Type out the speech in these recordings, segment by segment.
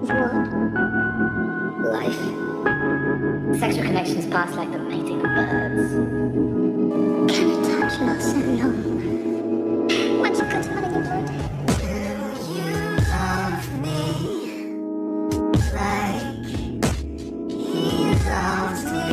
What? Life. Sexual connections pass like the mating of birds. Can you touch not so long? Once you cut it out of your blood. Do you love me like he loves me?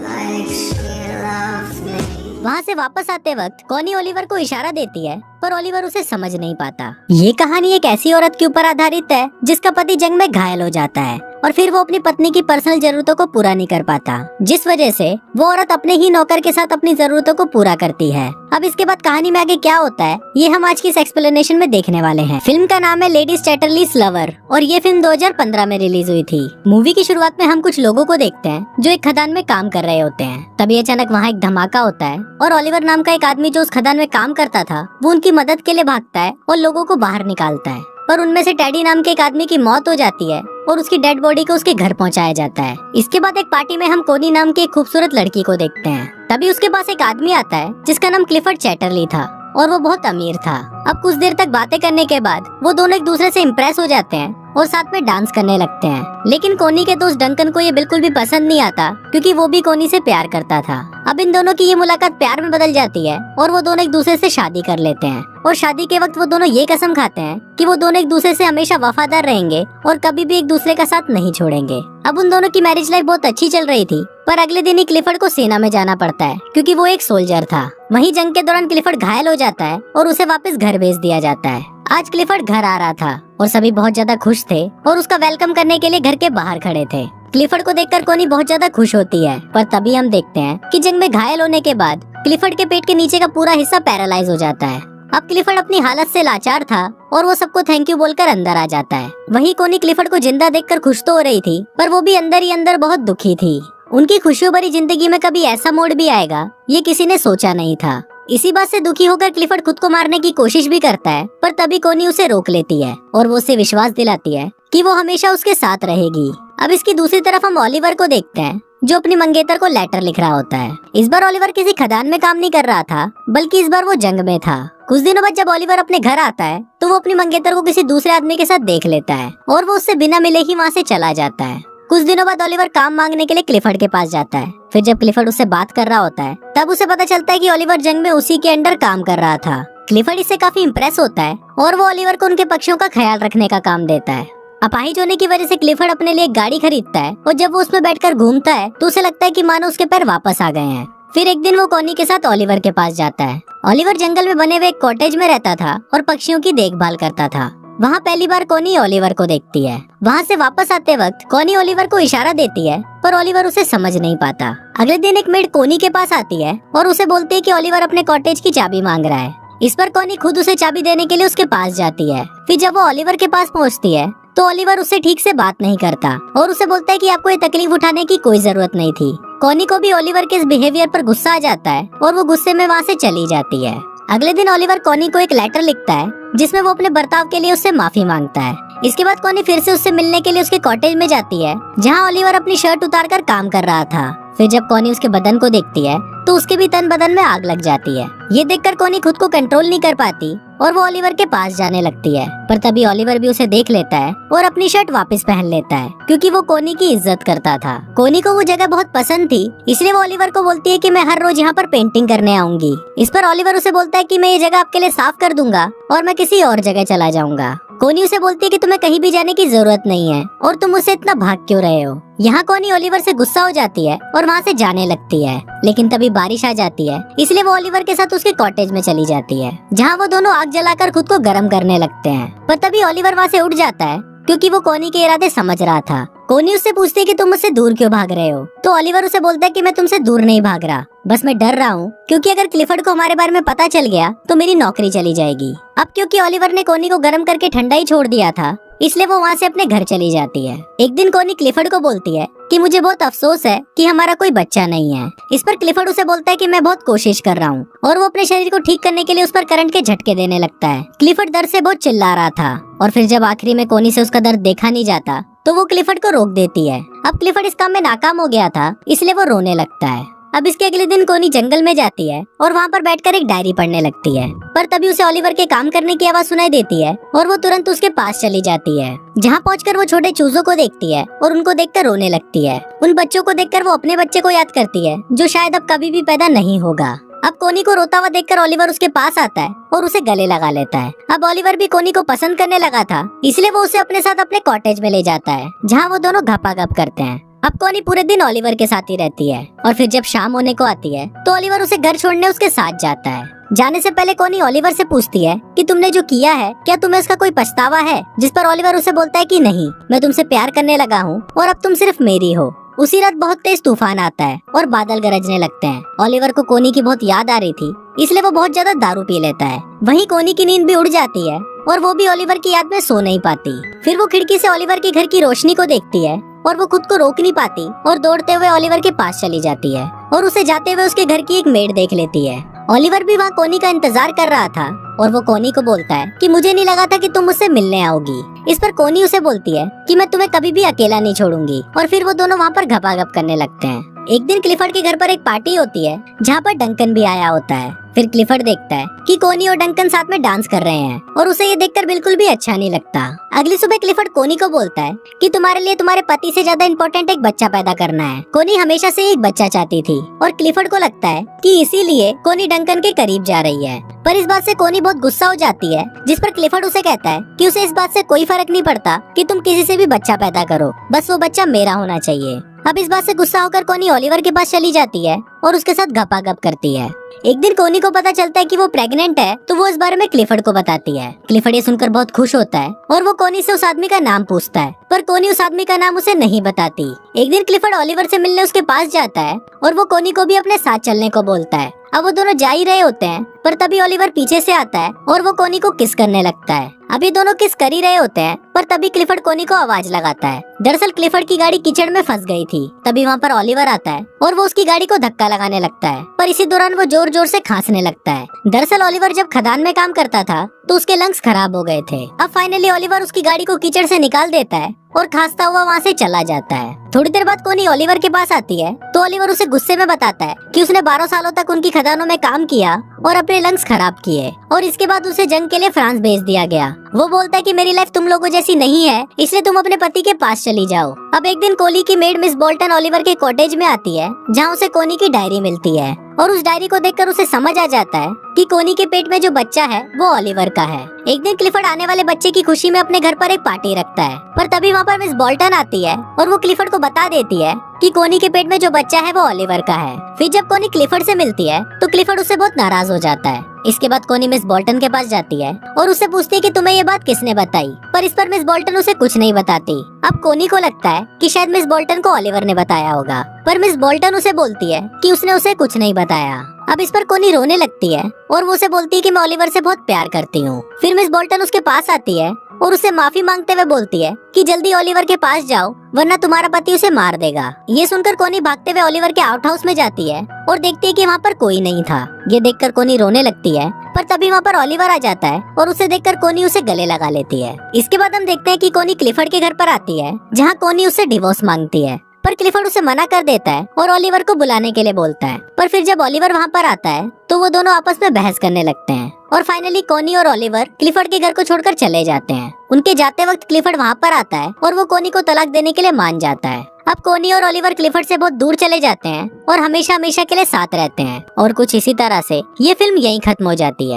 Like she loves me? वहाँ से वापस आते वक्त Connie Oliver को इशारा देती है, पर ओलिवर उसे समझ नहीं पाता। ये कहानी एक ऐसी औरत के ऊपर आधारित है जिसका पति जंग में घायल हो जाता है और फिर वो अपनी पत्नी की पर्सनल जरूरतों को पूरा नहीं कर पाता, जिस वजह से वो औरत अपने ही नौकर के साथ अपनी जरूरतों को पूरा करती है। अब इसके बाद कहानी में आगे क्या होता है ये हम आज की इस एक्सप्लेनेशन में देखने वाले हैं। फिल्म का नाम है लेडी चैटरलीज लवर और ये फिल्म 2015 में रिलीज हुई थी। मूवी की शुरुआत में हम कुछ लोगों को देखते हैं जो एक खदान में काम कर रहे होते हैं। तभी अचानक वहाँ एक धमाका होता है और ओलिवर नाम का एक आदमी जो उस खदान में काम करता था वो उनकी मदद के लिए भागता है और लोगों को बाहर निकालता है, पर उनमें से टेडी नाम के एक आदमी की मौत हो जाती है और उसकी डेड बॉडी को उसके घर पहुंचाया जाता है। इसके बाद एक पार्टी में हम कोनी नाम की एक खूबसूरत लड़की को देखते हैं। तभी उसके पास एक आदमी आता है जिसका नाम क्लिफर्ड चैटरली था और वो बहुत अमीर था। अब कुछ देर तक बातें करने के बाद वो दोनों एक दूसरे से इम्प्रेस हो जाते हैं और साथ में डांस करने लगते हैं। लेकिन कोनी के दोस्त डंकन को ये बिल्कुल भी पसंद नहीं आता क्योंकि वो भी कोनी से प्यार करता था। अब इन दोनों की ये मुलाकात प्यार में बदल जाती है और वो दोनों एक दूसरे से शादी कर लेते हैं और शादी के वक्त वो दोनों ये कसम खाते हैं कि वो दोनों एक दूसरे से हमेशा वफादार रहेंगे और कभी भी एक दूसरे का साथ नहीं छोड़ेंगे। अब उन दोनों की मैरिज लाइफ बहुत अच्छी चल रही थी, पर अगले दिन ही क्लिफर्ड को सेना में जाना पड़ता है क्योंकि वो एक सोल्जर था। वहीं जंग के दौरान क्लिफर्ड घायल हो जाता है और उसे वापस घर भेज दिया जाता है। आज क्लिफर्ड घर आ रहा था और सभी बहुत ज्यादा खुश थे और उसका वेलकम करने के लिए घर के बाहर खड़े थे। क्लिफर्ड को देखकर कोनी बहुत ज्यादा खुश होती है, पर तभी हम देखते हैं कि जंग में घायल होने के बाद क्लिफर्ड के पेट के नीचे का पूरा हिस्सा पैरालाइज हो जाता है। अब क्लिफर्ड अपनी हालत से लाचार था और वो सबको थैंक यू बोलकर अंदर आ जाता है। वहीं कोनी क्लिफर्ड को जिंदा देखकर खुश तो हो रही थी, पर वो भी अंदर ही अंदर बहुत दुखी थी। उनकी खुशियों भरी जिंदगी में कभी ऐसा मोड़ भी आएगा ये किसी ने सोचा नहीं था। इसी बात से दुखी होकर क्लिफर्ड खुद को मारने की कोशिश भी करता है, पर तभी कोनी उसे रोक लेती है और वो उसे विश्वास दिलाती है कि वो हमेशा उसके साथ रहेगी। अब इसकी दूसरी तरफ हम ओलिवर को देखते हैं जो अपनी मंगेतर को लेटर लिख रहा होता है। इस बार ओलिवर किसी खदान में काम नहीं कर रहा था, बल्कि इस बार वो जंग में था। कुछ दिनों बाद जब ओलिवर अपने घर आता है तो वो अपनी मंगेतर को किसी दूसरे आदमी के साथ देख लेता है और वो उससे बिना मिले ही वहाँ से चला जाता है। कुछ दिनों बाद ओलिवर काम मांगने के लिए क्लिफर्ड के पास जाता है। फिर जब क्लिफर्ड उससे बात कर रहा होता है तब उसे पता चलता है कि ओलिवर जंग में उसी के अंडर काम कर रहा था। क्लिफर्ड इससे काफी इम्प्रेस होता है और वो ओलिवर को उनके पक्षियों का ख्याल रखने का काम देता है। अपाहिज होने की वजह से क्लिफर्ड अपने लिए एक गाड़ी खरीदता है और जब वो उसमें बैठकर घूमता है तो उसे लगता है कि मानो उसके पैर वापस आ गए हैं। फिर एक दिन वो कोनी के साथ ओलिवर के पास जाता है। ओलिवर जंगल में बने हुए एक कॉटेज में रहता था और पक्षियों की देखभाल करता था। वहाँ पहली बार कोनी ओलिवर को देखती है। वहाँ से वापस आते वक्त कोनी ओलिवर को इशारा देती है, पर ओलिवर उसे समझ नहीं पाता। अगले दिन एक मेड कोनी के पास आती है और उसे बोलती है कि ओलिवर अपने कॉटेज की चाबी मांग रहा है। इस पर कोनी खुद उसे चाबी देने के लिए उसके पास जाती है। फिर जब वो ओलिवर के पास पहुँचती है तो ओलिवर उससे ठीक से बात नहीं करता और उसे बोलता है कि आपको ये तकलीफ उठाने की कोई जरूरत नहीं थी। कोनी को भी ओलिवर के इस बिहेवियर पर गुस्सा आ जाता है और वो गुस्से में वहाँ से चली जाती है। अगले दिन ओलिवर कोनी को एक लेटर लिखता है जिसमें वो अपने बर्ताव के लिए उससे माफी मांगता है। इसके बाद कोनी फिर से उससे मिलने के लिए उसके कॉटेज में जाती है जहाँ ओलिवर अपनी शर्ट उतारकर काम कर रहा था। फिर जब कोनी उसके बदन को देखती है तो उसके भी तन बदन में आग लग जाती है। ये देखकर कोनी खुद को कंट्रोल नहीं कर पाती और वो ओलिवर के पास जाने लगती है, पर तभी ओलिवर भी उसे देख लेता है और अपनी शर्ट वापस पहन लेता है क्योंकि वो कोनी की इज्जत करता था। कोनी को वो जगह बहुत पसंद थी, इसलिए वो ओलिवर को बोलती है कि मैं हर रोज यहाँ पर पेंटिंग करने आऊंगी। इस पर ओलिवर उसे बोलता है कि मैं ये जगह आपके लिए साफ कर दूंगा और मैं किसी और जगह चला जाऊंगा। कोनी उसे बोलती है कि तुम्हें कहीं भी जाने की जरूरत नहीं है और तुम उससे इतना भाग क्यों रहे हो। यहाँ कोनी ओलिवर से गुस्सा हो जाती है और वहाँ से जाने लगती है, लेकिन तभी बारिश आ जाती है इसलिए वो ओलिवर के साथ उसके कॉटेज में चली जाती है जहाँ वो दोनों आग जलाकर खुद को गर्म करने लगते हैं। पर तभी ओलिवर वहाँ से उठ जाता है क्योंकि वो कोनी के इरादे समझ रहा था। कोनी उससे पूछती है कि तुम मुझसे दूर क्यों भाग रहे हो, तो ओलिवर उसे बोलता है कि मैं तुमसे दूर नहीं भाग रहा, बस मैं डर रहा हूँ क्योंकि अगर क्लिफर्ड को हमारे बारे में पता चल गया तो मेरी नौकरी चली जाएगी। अब क्योंकि ओलिवर ने कोनी को गर्म करके ठंडा ही छोड़ दिया था इसलिए वो वहाँ से अपने घर चली जाती है। एक दिन कोनी क्लिफर्ड को बोलती है कि मुझे बहुत अफसोस है कि हमारा कोई बच्चा नहीं है। इस पर क्लिफर्ड उसे बोलता है कि मैं बहुत कोशिश कर रहा हूँ और वो अपने शरीर को ठीक करने के लिए उस पर करंट के झटके देने लगता है। क्लिफर्ड दर्द से बहुत चिल्ला रहा था और फिर जब आखिरी में कोनी से उसका दर्द देखा नहीं जाता तो वो क्लिफर्ड को रोक देती है। अब क्लिफर्ड इस काम में नाकाम हो गया था इसलिए वो रोने लगता है। अब इसके अगले दिन कोनी जंगल में जाती है और वहाँ पर बैठकर एक डायरी पढ़ने लगती है, पर तभी उसे ओलिवर के काम करने की आवाज सुनाई देती है और वो तुरंत उसके पास चली जाती है, जहाँ पहुंचकर वो छोटे चूजों को देखती है और उनको देखकर रोने लगती है। उन बच्चों को देखकर वो अपने बच्चे को याद करती है जो शायद अब कभी भी पैदा नहीं होगा। अब कोनी को रोता हुआ देखकर ओलिवर उसके पास आता है और उसे गले लगा लेता है। अब ओलिवर भी कोनी को पसंद करने लगा था, इसलिए वो उसे अपने साथ अपने कॉटेज में ले जाता है, जहाँ वो दोनों घपाघप करते हैं। अब कोनी पूरे दिन ओलिवर के साथ ही रहती है और फिर जब शाम होने को आती है तो ओलिवर उसे घर छोड़ने उसके साथ जाता है। जाने से पहले कोनी ओलिवर से पूछती है कि तुमने जो किया है क्या तुम्हें उसका कोई पछतावा है, जिस पर ओलिवर उसे बोलता है कि नहीं, मैं तुमसे प्यार करने लगा हूँ और अब तुम सिर्फ मेरी हो। उसी रात बहुत तेज तूफान आता है और बादल गरजने लगते हैं। ओलिवर को कोनी की बहुत याद आ रही थी, इसलिए वो बहुत ज्यादा दारू पी लेता है। वहीं कोनी की नींद भी उड़ जाती है और वो भी ओलिवर की याद में सो नहीं पाती। फिर वो खिड़की से ओलिवर के घर की रोशनी को देखती है और वो खुद को रोक नहीं पाती और दौड़ते हुए ओलिवर के पास चली जाती है और उसे जाते हुए उसके घर की एक मेड देख लेती है। ओलिवर भी वहाँ कोनी का इंतजार कर रहा था और वो कोनी को बोलता है कि मुझे नहीं लगा था कि तुम मुझसे मिलने आओगी। इस पर कोनी उसे बोलती है कि मैं तुम्हें कभी भी अकेला नहीं छोड़ूंगी और फिर वो दोनों वहाँ पर घपाघप करने लगते हैं। एक दिन क्लिफर्ड के घर पर एक पार्टी होती है जहाँ पर डंकन भी आया होता है। फिर क्लिफर्ड देखता है कि कोनी और डंकन साथ में डांस कर रहे हैं और उसे ये देखकर बिल्कुल भी अच्छा नहीं लगता। अगली सुबह क्लिफर्ड कोनी को बोलता है कि तुम्हारे लिए तुम्हारे पति से ज्यादा इम्पोर्टेंट एक बच्चा पैदा करना है। कोनी हमेशा से एक बच्चा चाहती थी और क्लिफर्ड को लगता है कि इसीलिए कोनी डंकन के करीब जा रही है। पर इस बात से कोनी बहुत गुस्सा हो जाती है, जिस पर क्लिफर्ड उसे कहता है कि उसे इस बात से कोई फर्क नहीं पड़ता कि तुम किसी से भी बच्चा पैदा करो, बस वो बच्चा मेरा होना चाहिए। अब इस बात से गुस्सा होकर कोनी ओलिवर के पास चली जाती है और उसके साथ घपाघप करती है। एक दिन कोनी को पता चलता है कि वो प्रेग्नेंट है, तो वो इस बारे में क्लिफर्ड को बताती है। क्लिफर्ड ये सुनकर बहुत खुश होता है और वो कोनी से उस आदमी का नाम पूछता है, पर कोनी उस आदमी का नाम उसे नहीं बताती। एक दिन क्लिफर्ड ओलिवर से मिलने उसके पास जाता है और वो कोनी को भी अपने साथ चलने को बोलता है। अब वो दोनों जा ही रहे होते हैं, पर तभी ओलिवर पीछे से आता है और वो कोनी को किस करने लगता है। अभी दोनों किस कर ही रहे होते हैं, पर तभी क्लिफर्ड कोनी को आवाज लगाता है। दरअसल क्लिफर्ड की गाड़ी कीचड़ में फंस गई थी। तभी वहाँ पर ओलिवर आता है और वो उसकी गाड़ी को धक्का लगाने लगता है, पर इसी दौरान वो जोर जोर से खांसने लगता है। दरअसल ओलिवर जब खदान में काम करता था तो उसके लंग्स खराब हो गए थे। अब फाइनली ओलिवर उसकी गाड़ी को कीचड़ से निकाल देता है और खांसता हुआ वहाँ से चला जाता है। थोड़ी देर बाद कोनी ओलिवर के पास आती है तो ओलिवर उसे गुस्से में बताता है कि उसने 12 सालों तक उनकी खदानों में काम किया और अपने लंग्स खराब किए और इसके बाद उसे जंग के लिए फ्रांस भेज दिया गया। वो बोलता है कि मेरी लाइफ तुम लोगों जैसी नहीं है, इसलिए तुम अपने पति के पास चली जाओ। अब एक दिन कोली की मेड मिस बोल्टन ओलिवर के कॉटेज में आती है, जहाँ उसे कोनी की डायरी मिलती है और उस डायरी को देखकर उसे समझ आ जाता है कि कोनी के पेट में जो बच्चा है वो ओलिवर का है। एक दिन क्लिफर्ड आने वाले बच्चे की खुशी में अपने घर पर एक पार्टी रखता है, पर तभी वहाँ पर मिस बोल्टन आती है और वो क्लिफर्ड को बता देती है कि कोनी के पेट में जो बच्चा है वो ओलिवर का है। फिर जब कोनी क्लिफर्ड से मिलती है तो क्लिफर्ड उससे बहुत नाराज हो जाता है। इसके बाद कोनी मिस बोल्टन के पास जाती है और उससे पूछती है कि तुम्हें ये बात किसने बताई, पर इस पर मिस बोल्टन उसे कुछ नहीं बताती। अब कोनी को लगता है कि शायद मिस बोल्टन को ओलिवर ने बताया होगा, पर मिस बोल्टन उसे बोलती है कि उसने उसे कुछ नहीं बताया। अब इस पर कोनी रोने लगती है और वो उसे बोलती है कि मैं ओलिवर से बहुत प्यार करती हूँ। फिर मिस बोल्टन उसके पास आती है और उससे माफी मांगते हुए बोलती है कि जल्दी ओलिवर के पास जाओ वरना तुम्हारा पति उसे मार देगा। ये सुनकर कोनी भागते हुए ओलिवर के आउट हाउस में जाती है और देखती है कि वहाँ पर कोई नहीं था। ये देखकर कोनी रोने लगती है, पर तभी वहाँ पर ओलिवर आ जाता है और उसे देखकर कोनी उसे गले लगा लेती है। इसके बाद हम देखते हैं कि कोनी क्लिफर्ड के घर पर आती है, जहाँ कोनी उससे डिवोर्स मांगती है, पर क्लिफर्ड उसे मना कर देता है और ओलिवर को बुलाने के लिए बोलता है। पर फिर जब ओलिवर वहाँ पर आता है तो वो दोनों आपस में बहस करने लगते हैं और फाइनली कोनी और ओलिवर क्लिफर्ड के घर को छोड़कर चले जाते हैं। उनके जाते वक्त क्लिफर्ड वहाँ पर आता है और वो कोनी को तलाक देने के लिए मान जाता है। अब कोनी और ओलिवर क्लिफर्ड से बहुत दूर चले जाते हैं और हमेशा हमेशा के लिए साथ रहते हैं और कुछ इसी तरह से ये फिल्म यहीं खत्म हो जाती है।